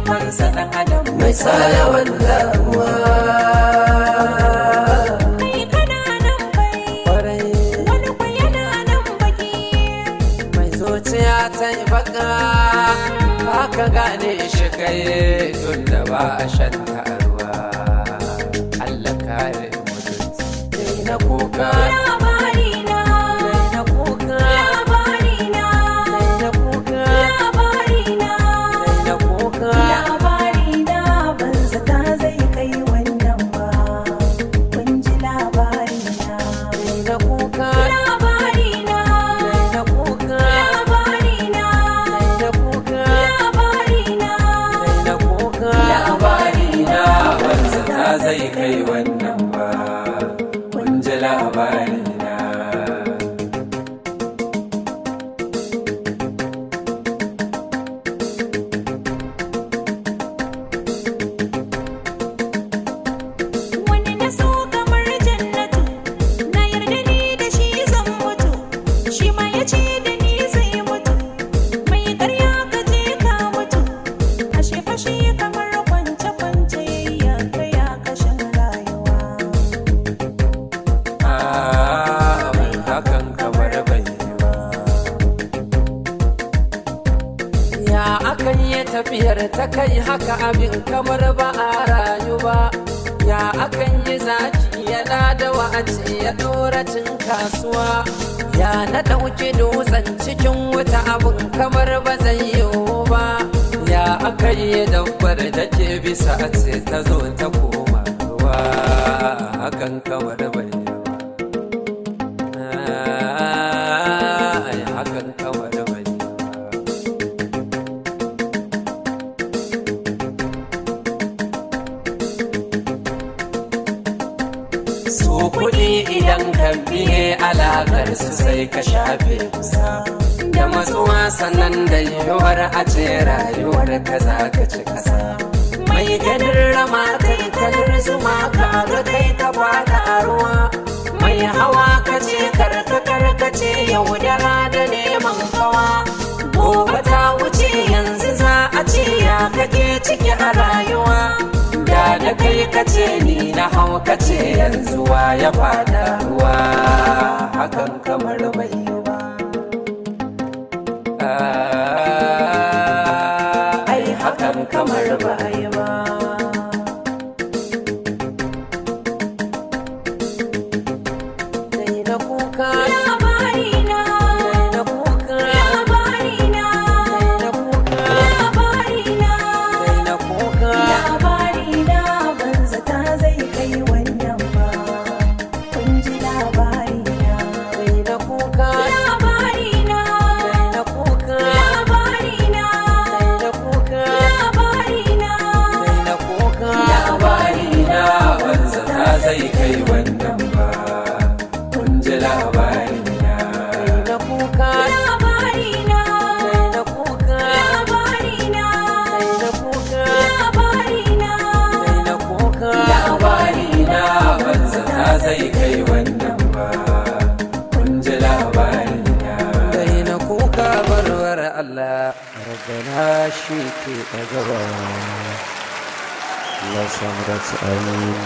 taimakonsa ɗan adam mai sa yawan damuwa. Kai kana nan bai wani kwa yana nan baki, mai zuciya ta yi baka ba ka gane shi kai tun da ba a shan taruwa. Allah kare mutunci dai na kuka labarina, dai na kuka labarina, dai na kuka labarina, dai na kuka labarina. Ban zata zai kai wannan ba, kun ji labarina, dai na kuka labarina, dai na kuka labarina, dai na kuka labarina, dai na kuka labarina. Ban zata zai kai wannan ba, kun ji labarina. Wani na so kamar jannatu, na yarda ni da shi zan mutu, shi ma ya ce da ni zai mutu. Mai karya ka je ka mutu, ashe fashe kamar kwance-kwance ya kaya kashin rayuwa. Mai hakan kamar bai yi ba. Ya akan yi tafiyar ta kai haka abin kamar ba a rayu ba. Ya akan yi zaki yana da wa'aci ya ɗora cin kasuwa. Ya na ɗauki dutsen cikin wuta abin kamar ba zai yiwu ba. Ya aka yi dabbar da ke bisa a ce ta zo ta koma ruwa. Hakan kamar bai yi ba. Ai, hakan kamar bai yi ba. Su kuɗi idan ka biye alaƙar su sai ka shafe kusa da matsuwa, sannan da yiwuwar a ce rayuwar ka za ka ci ƙasa. Mai ganin rama kai kalar zuma ka ga kai ka faɗa a ruwa. Mai hawa ka ce karkace yaudara da neman kawa. Gobe ta wuce yanzu za a ce ya kake ciki a rayuwa. Da kai kace ni na hau kace yanzu wa ya fada ruwa. Hakan kamar bai yi ba. Ai hakan kamar bai yi ba. Dai na kuka labarina, dai na kuka labarina, dai na kuka labarina, dai na kuka labarina. Ban zata zai kai wannan ba, kun ji labarina, dai na kuka labarina, dai na kuka labarina, dai na kuka labarina, dai na kuka labarina. Ban zata zai kai wannan ba, kun ji labarina, dai na kuka labarina, dai na kuka labarina, dai na kuka labarina, dai na kuka labarina. Ban zata zai kai wannan ba, kun ji labarina, dai na kuka barwar Allah. Rabbana shi ke ɗagawa. Allah samu dace, amin.